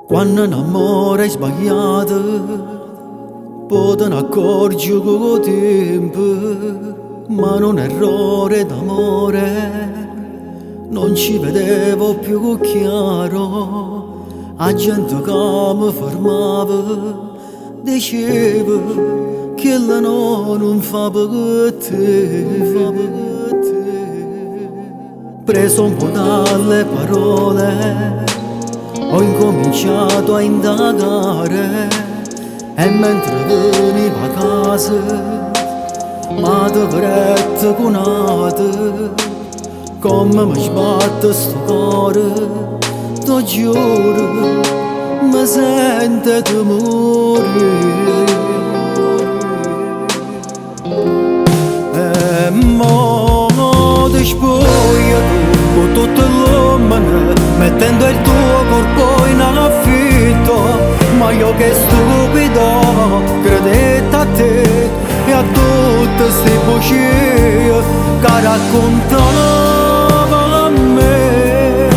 Quando un amore è sbagliato, poi te ne accorgi con il tempo, ma non è errore d'amore, non ci vedevo più chiaro. La gente che mi fermava diceva che la non fa per te. Preso un po' dalle parole, ho incominciato a indagare e mentre venivo a casa m'ha dovretta cunata come mi sbatte sto cuore, t'ho giuro mi sente di morire. E mo ti spoglio con tutte l'uomini, mettendo il tuo corpo in affitto, ma io che stupido credete a te e a tutte queste bugie che raccontava a me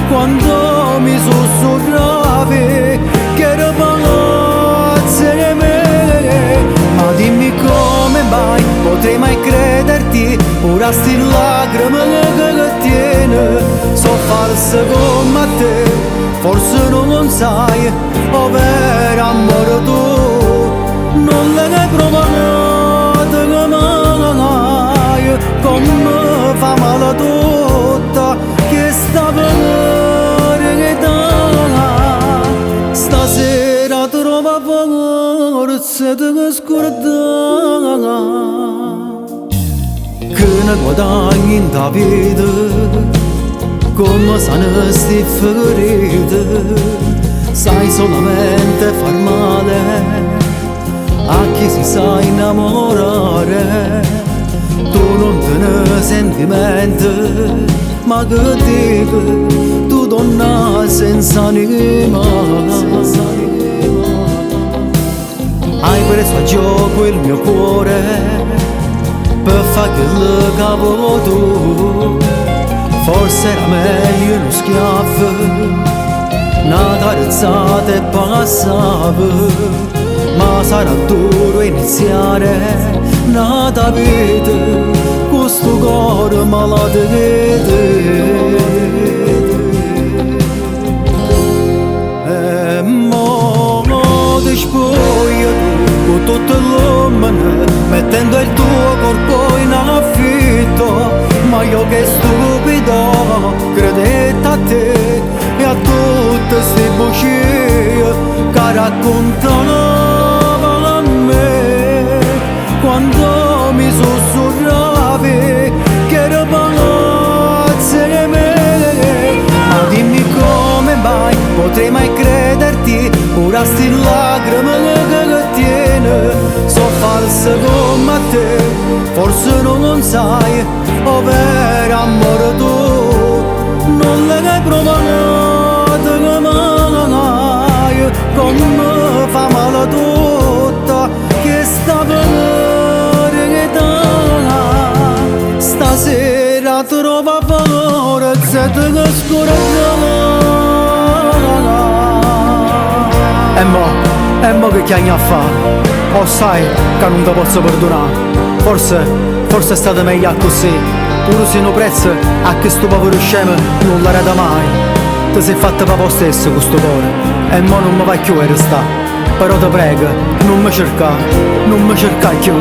quando mi sussurravi che ero pazza di me. Ma dimmi come mai potrei mai crederti, ora sti lacrime che tiene sono false come te. Forse non sai, oh vero amore tu non le hai provate mai, come fa male tutta questa verità. Stasera trova forza di scordare che ne guadagni in da vita, come sanno sti ferite, sai solamente far male a chi si sa innamorare. Tu non te ne sentimenti, ma che dico, tu donna senza anima. Hai preso a gioco il mio cuore per fare quello che avevo tu. Forse era meglio uno schiaffo, una carezzata e passava, ma sarà duro iniziare una vita con sto cuore malato che te. E mo ti spoglio con tutte l'uomini, mettendo il tuo corpo in affitto, ma io che stupido credete a te e a tutte queste bugie che raccontava a me quando mi sussurravi che ero pazza di me. Ma dimmi come mai potrei mai crederti, ora sti lacrime che tiene sono false come te. Forse non sai, oh vero amore tu non le hai provate mai, come fa male tutta questa verità. Stasera trova forza di scordare. E mo che chiami a fare? Oh sai che non ti posso perdonare. Forse è stato meglio così. Pure se non prezzo a questo povero scemo non l'arreda mai. Ti sei fatta per te stesso con sto cuore e mo non mi vai più a restare. Però ti prego, non mi cercare più.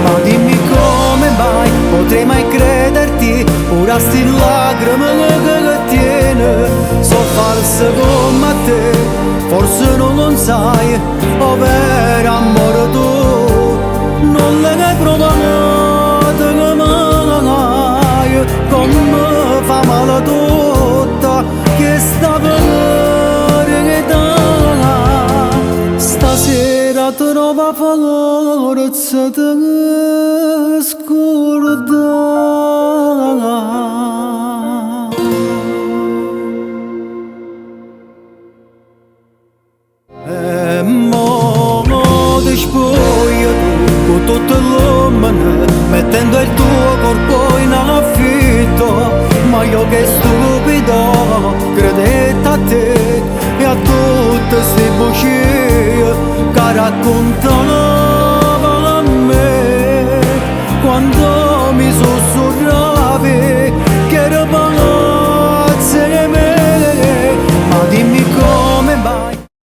Ma dimmi come mai potrei mai crederti, ora sti lacrime che tiene sono false come te. Forse non sai, oh vero amore tu non le hai provate mai, come fa male tutta questa verità. Stasera trova forza di scordare. E mo ti spoglio con tutte l'uomini, mettendo il tuo corpo in affitto, ma io che stupido credete a te raccontava a me quando mi sussurravi che era parole